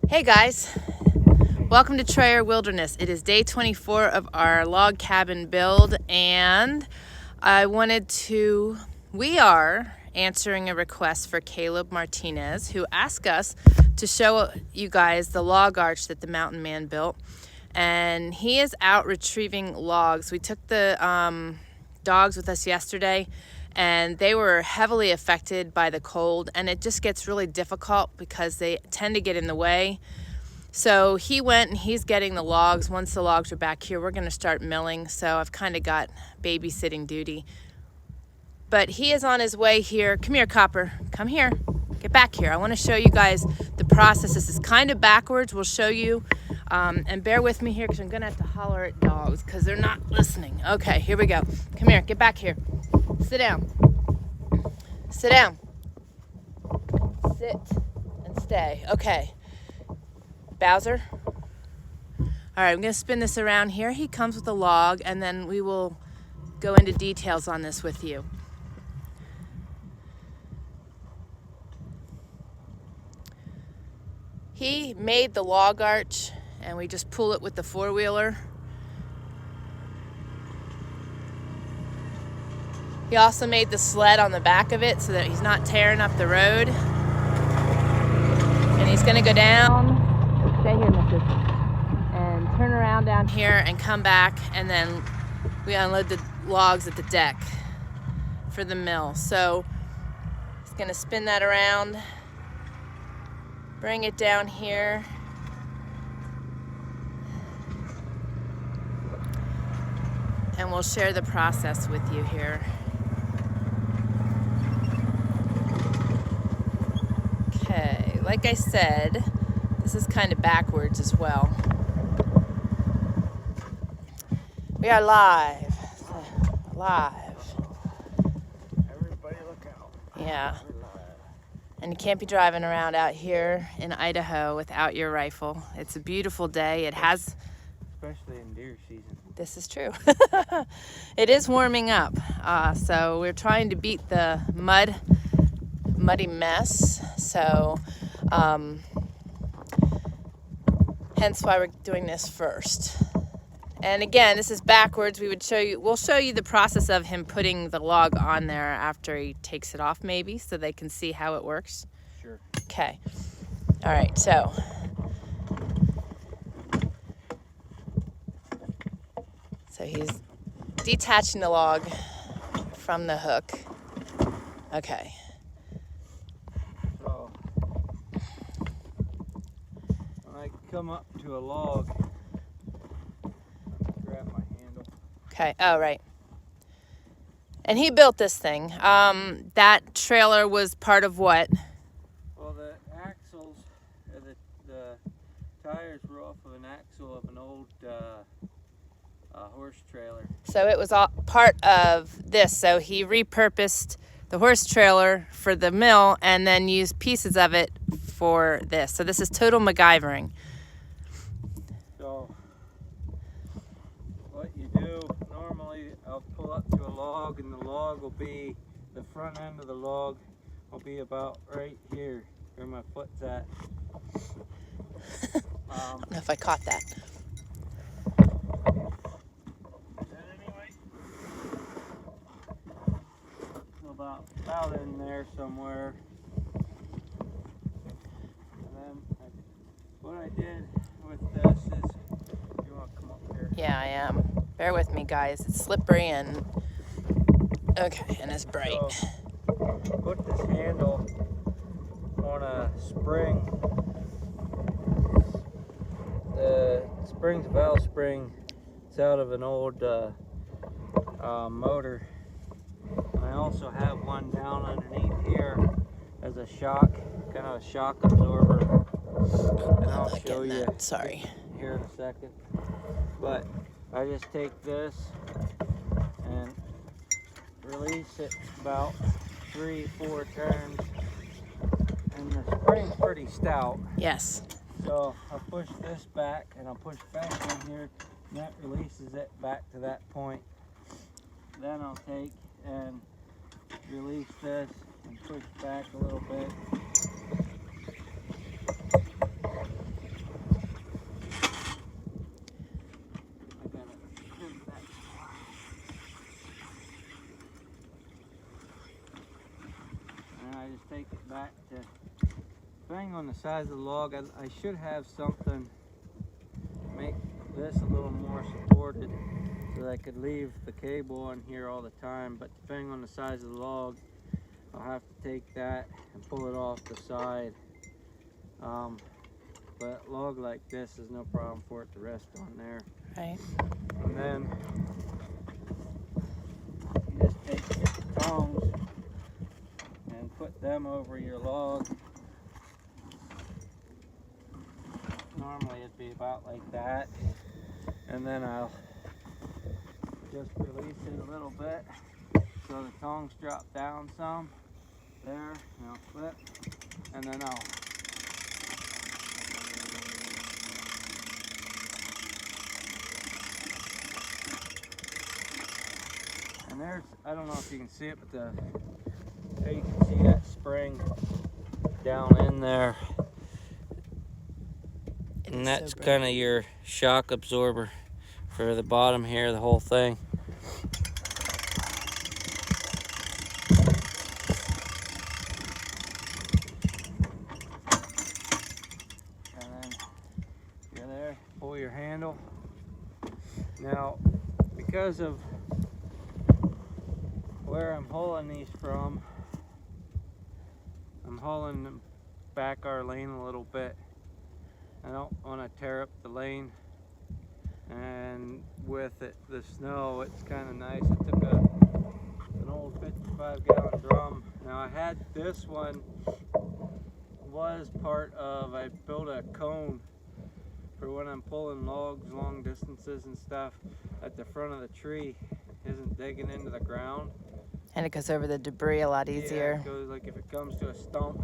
Hey guys, welcome to Trayer Wilderness. It is day 24 of our log cabin build, and we are answering a request for Caleb Martinez, who asked us to show you guys the log arch that the mountain man built. And he is out retrieving logs. We took the dogs with us yesterday, and they were heavily affected by the cold, and it just gets really difficult because they tend to get in the way. So he went and he's getting the logs. Once the logs are back here, we're going to start milling. So I've kind of got babysitting duty. But he is on his way here. Come here, Copper. Come here. Get back here. I want to show you guys the process. This is kind of backwards. We'll show you. And bear with me here because I'm going to have to holler at dogs because they're not listening. Okay, here we go. Come here. Get back here. Sit down. Sit down. Sit and stay. Okay. Bowser. All right, I'm going to spin this around here. He comes with a log, and then we will go into details on this with you. He made the log arch, and we just pull it with the four-wheeler. He also made the sled on the back of it so that he's not tearing up the road. And he's going to go down. Stay here, missus. And turn around down here and come back, and then we unload the logs at the deck for the mill. So he's going to spin that around, bring it down here. And we'll share the process with you here. Okay, like I said, this is kind of backwards as well. We are live. Live. Everybody look out. Yeah. And you can't be driving around out here in Idaho without your rifle. It's a beautiful day. It has... Especially in deer season. This is true. It is warming up. So we're trying to beat the muddy mess. So hence why we're doing this first. And again, this is backwards. We'll show you the process of him putting the log on there after he takes it off, maybe, so they can see how it works. Sure. Okay. All right, so he's detaching the log from the hook. Okay. So when I come up to a log, grab my handle. Okay. Oh, right. And he built this thing. That trailer was part of what? Well, the axles, the tires were off of an axle of an old horse trailer. So it was all part of this. So he repurposed the horse trailer for the mill and then used pieces of it for this. So this is total MacGyvering. So what you do, normally I'll pull up to a log, and the front end of the log will be about right here where my foot's at. I don't know if I caught that. About in there somewhere. And then what I did with this is, you want to come up here? Yeah, I am. Bear with me, guys. It's slippery and okay, and it's bright. So, put this handle on a spring. The spring's a valve spring. It's out of an old motor. I also have one down underneath here as a shock, kind of a shock absorber. And I'll show you Sorry. here in a second. But I just take this and release it about 3-4 turns. And the spring's pretty stout. Yes. So I'll push this back and I'll push back in here, and that releases it back to that point. Then I'll take and release this and push back a little bit. on the size of the log. I should have something to make this a little more supported so that I could leave the cable on here all the time, but depending on the size of the log, I'll have to take that and pull it off the side. But a log like this is no problem for it to rest on there. Right. And then you just take the tongs and put them over your log. Normally it'd be about like that. And then I'll just release it a little bit so the tongs drop down some. There, and I'll flip, and then I'll and there's, I don't know if you can see it, but there you can see that spring down in there. And that's kind of your shock absorber for the bottom here, the whole thing. And then you're there, pull your handle. Now, because of where I'm hauling these from, I'm hauling them back our lane a little bit. I don't want to tear up the lane, and with it, the snow, it's kind of nice. I took an old 55-gallon drum. Now I had this one, was part of, I built a cone for when I'm pulling logs long distances and stuff at the front of the tree. Isn't digging into the ground. And it goes over the debris a lot easier. Yeah, it goes, like if it comes to a stump,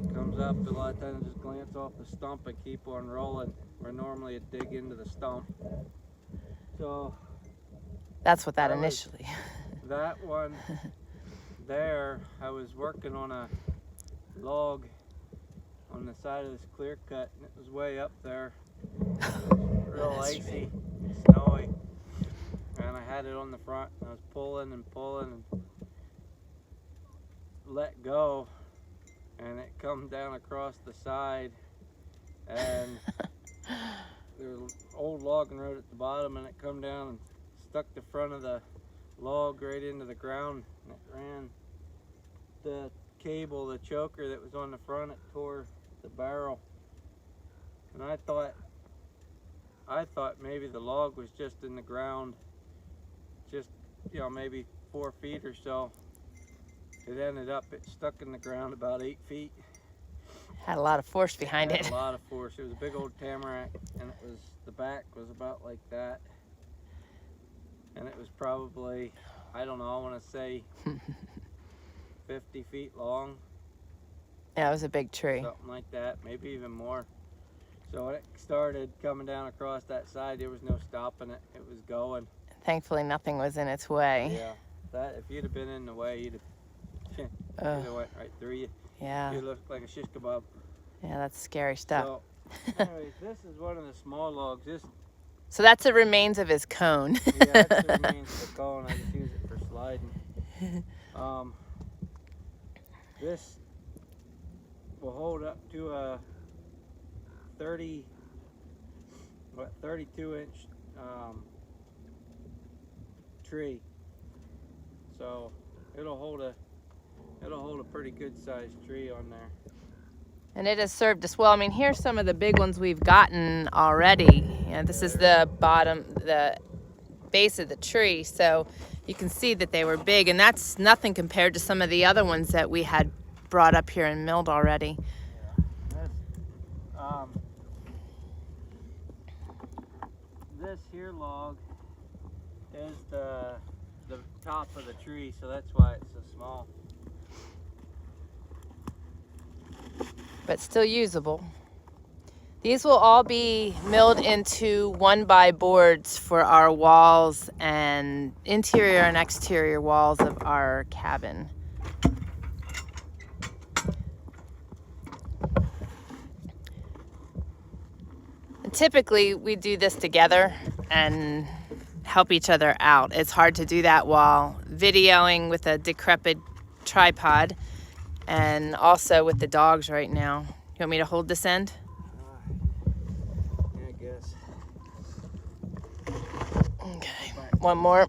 it comes up, a lot of times just glance off the stump and keep on rolling, where normally it dig into the stump. So that's what that initially. That one there, I was working on a log on the side of this clear cut, and it was way up there. Real icy, snowy. And I had it on the front, and I was pulling and pulling and let go, and it come down across the side, and there was an old logging road at the bottom, and it come down and stuck the front of the log right into the ground, and it ran the cable, the choker that was on the front, it tore the barrel. And I thought maybe the log was just in the ground, just, you know, maybe 4 feet or so. It ended up, it stuck in the ground about 8 feet. Had a lot of force behind it. A lot of force. It was a big old tamarack, and it was, the back was about like that. And it was probably, I don't know, I want to say 50 feet long. Yeah, it was a big tree. Something like that, maybe even more. So when it started coming down across that side, there was no stopping it. It was going. Thankfully, nothing was in its way. Yeah, that, if you'd have been in the way, you'd have went right through you. Yeah. You looked like a shish kebab. Yeah, that's scary stuff. So, anyways, this is one of the small logs. So that's the remains of his cone. Yeah, that's the remains of the cone. I just use it for sliding. This will hold up to a 32 inch tree. So it'll hold a pretty good sized tree on there. And it has served us well. I mean, here's some of the big ones we've gotten already. You know, this is the bottom, the base of the tree. So you can see that they were big, and that's nothing compared to some of the other ones that we had brought up here and milled already. Yeah. This here log is the top of the tree, so that's why it's so small. But still usable. These will all be milled into 1x boards for our walls and interior and exterior walls of our cabin. And typically we do this together and help each other out. It's hard to do that while videoing with a decrepit tripod and also with the dogs right now. want me to hold this end? Yeah, I guess. Okay, one more.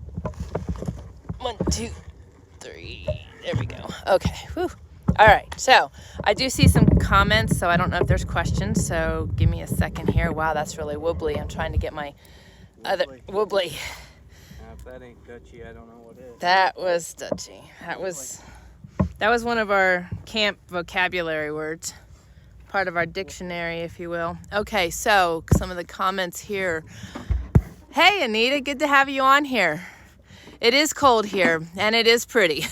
1, 2, 3. There we go. Okay. Whew. All right. So I do see some comments, so I don't know if there's questions. So give me a second here. Wow, that's really wobbly. I'm trying to get my other wobbly. If that ain't Dutchy, I don't know what is. That was Dutchy. That was one of our camp vocabulary words, part of our dictionary, if you will. Okay, so some of the comments here. Hey, Anita, good to have you on here. It is cold here, and it is pretty.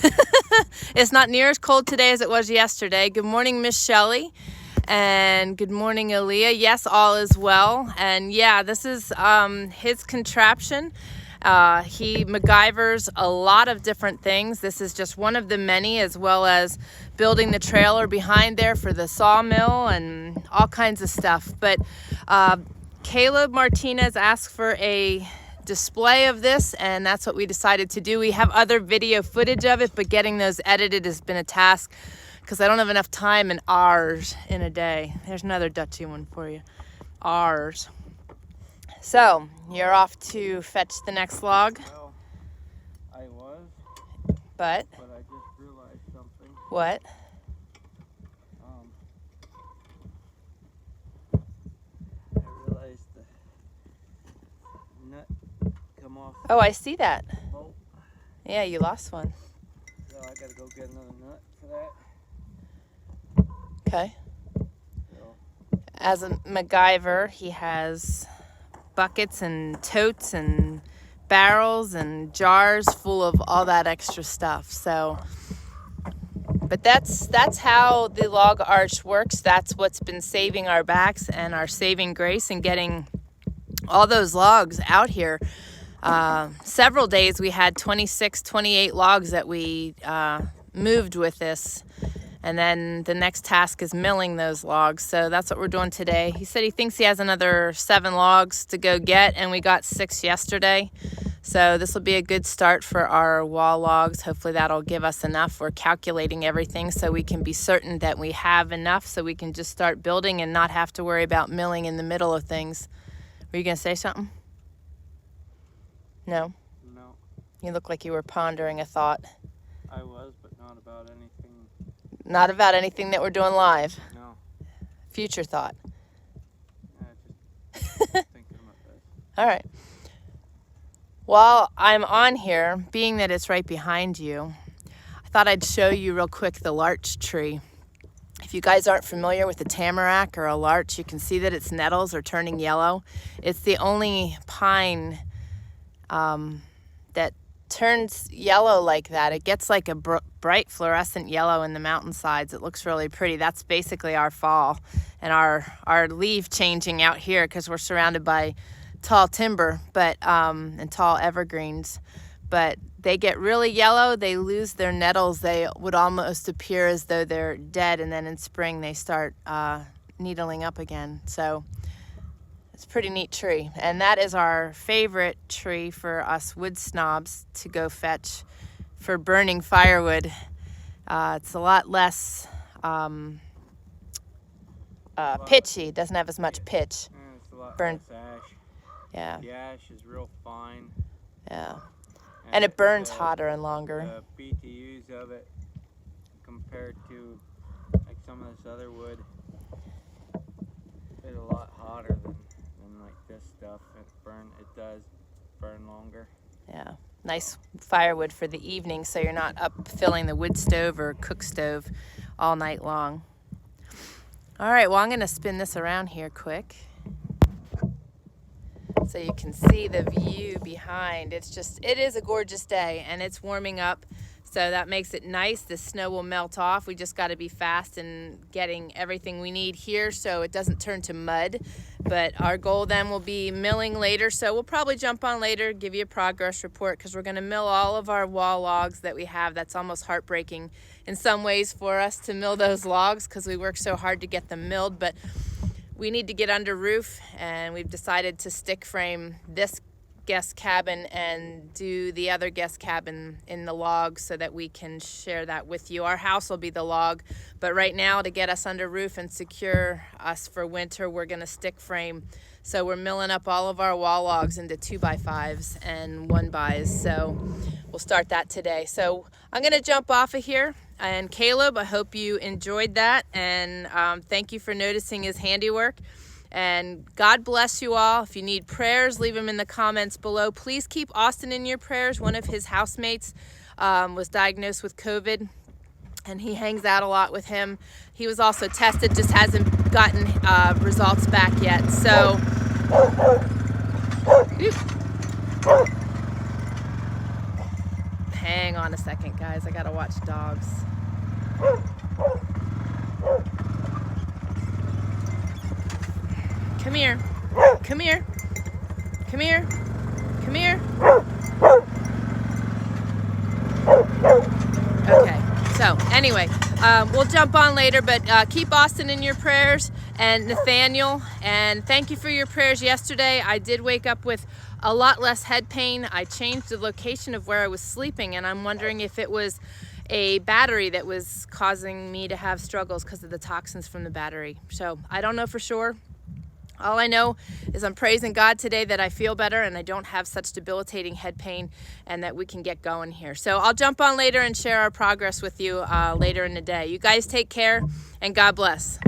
It's not near as cold today as it was yesterday. Good morning, Miss Shelley, and good morning, Aaliyah. Yes, all is well. And yeah, this is his contraption. He MacGyvers a lot of different things. This is just one of the many, as well as building the trailer behind there for the sawmill and all kinds of stuff. But Caleb Martinez asked for a display of this, and that's what we decided to do. We have other video footage of it, but getting those edited has been a task because I don't have enough time in hours in a day. There's another Dutchy one for you. Hours. So, you're off to fetch the next log? Well, I was. But I just realized something. What? I realized the nut come off. Oh, I see that. Bolt. Yeah, you lost one. So I gotta go get another nut for that. Okay. So, As a MacGyver, he has buckets and totes and barrels and jars full of all that extra stuff. So, but that's how the log arch works. That's what's been saving our backs and our saving grace and getting all those logs out here. Several days we had 26, 28 logs that we moved with this. And then the next task is milling those logs. So that's what we're doing today. He said he thinks he has another 7 logs to go get, and we got 6 yesterday. So this will be a good start for our wall logs. Hopefully that'll give us enough. We're calculating everything so we can be certain that we have enough so we can just start building and not have to worry about milling in the middle of things. Were you going to say something? No? no, You look like you were pondering a thought. I was, but not about anything. Not about anything that we're doing live. No. Future thought. Yeah, just thinking about this. All right. While I'm on here, being that it's right behind you, I thought I'd show you real quick the larch tree. If you guys aren't familiar with a tamarack or a larch, you can see that its nettles are turning yellow. It's the only pine that turns yellow like that. It gets like a bright fluorescent yellow in the mountainsides. It looks really pretty. That's basically our fall and our leaf changing out here because we're surrounded by tall timber, but and tall evergreens. But they get really yellow. They lose their nettles. They would almost appear as though they're dead, and then in spring they start needling up again. So it's a pretty neat tree, and that is our favorite tree for us wood snobs to go fetch for burning firewood. It's a lot less pitchy. It doesn't have as much pitch. And it's a lot Burn. less ash. Yeah, The ash is real fine. yeah. And it burns hotter and longer. The BTUs of it compared to like some of this other wood is a lot hotter than like this stuff. It does burn longer. Yeah, nice firewood for the evening so you're not up filling the wood stove or cook stove all night long. All right, well, I'm going to spin this around here quick so you can see the view behind. It is a gorgeous day, and it's warming up, so that makes it nice. The snow will melt off. We just got to be fast in getting everything we need here so it doesn't turn to mud. But our goal then will be milling later, so we'll probably jump on later, give you a progress report, because we're going to mill all of our wall logs that we have. That's almost heartbreaking in some ways for us to mill those logs because we work so hard to get them milled, but we need to get under roof, and we've decided to stick frame this guest cabin and do the other guest cabin in the log so that we can share that with you. Our house will be the log, but right now, to get us under roof and secure us for winter, we're going to stick frame. So we're milling up all of our wall logs into 2x5s and 1x's. So we'll start that today. So I'm going to jump off of here. And Caleb, I hope you enjoyed that, and thank you for noticing his handiwork. And God bless you all. If you need prayers, leave them in the comments below. Please keep Austin in your prayers. One of his housemates was diagnosed with COVID, and he hangs out a lot with him. He was also tested, just hasn't gotten results back yet. So, hang on a second, guys. I gotta watch dogs. Come here. Come here. Come here. Come here. Okay. So anyway, we'll jump on later, but keep Austin in your prayers and Nathaniel. And thank you for your prayers yesterday. I did wake up with a lot less head pain. I changed the location of where I was sleeping, and I'm wondering if it was a battery that was causing me to have struggles because of the toxins from the battery. So I don't know for sure. All I know is I'm praising God today that I feel better and I don't have such debilitating head pain, and that we can get going here. So I'll jump on later and share our progress with you later in the day. You guys take care, and God bless.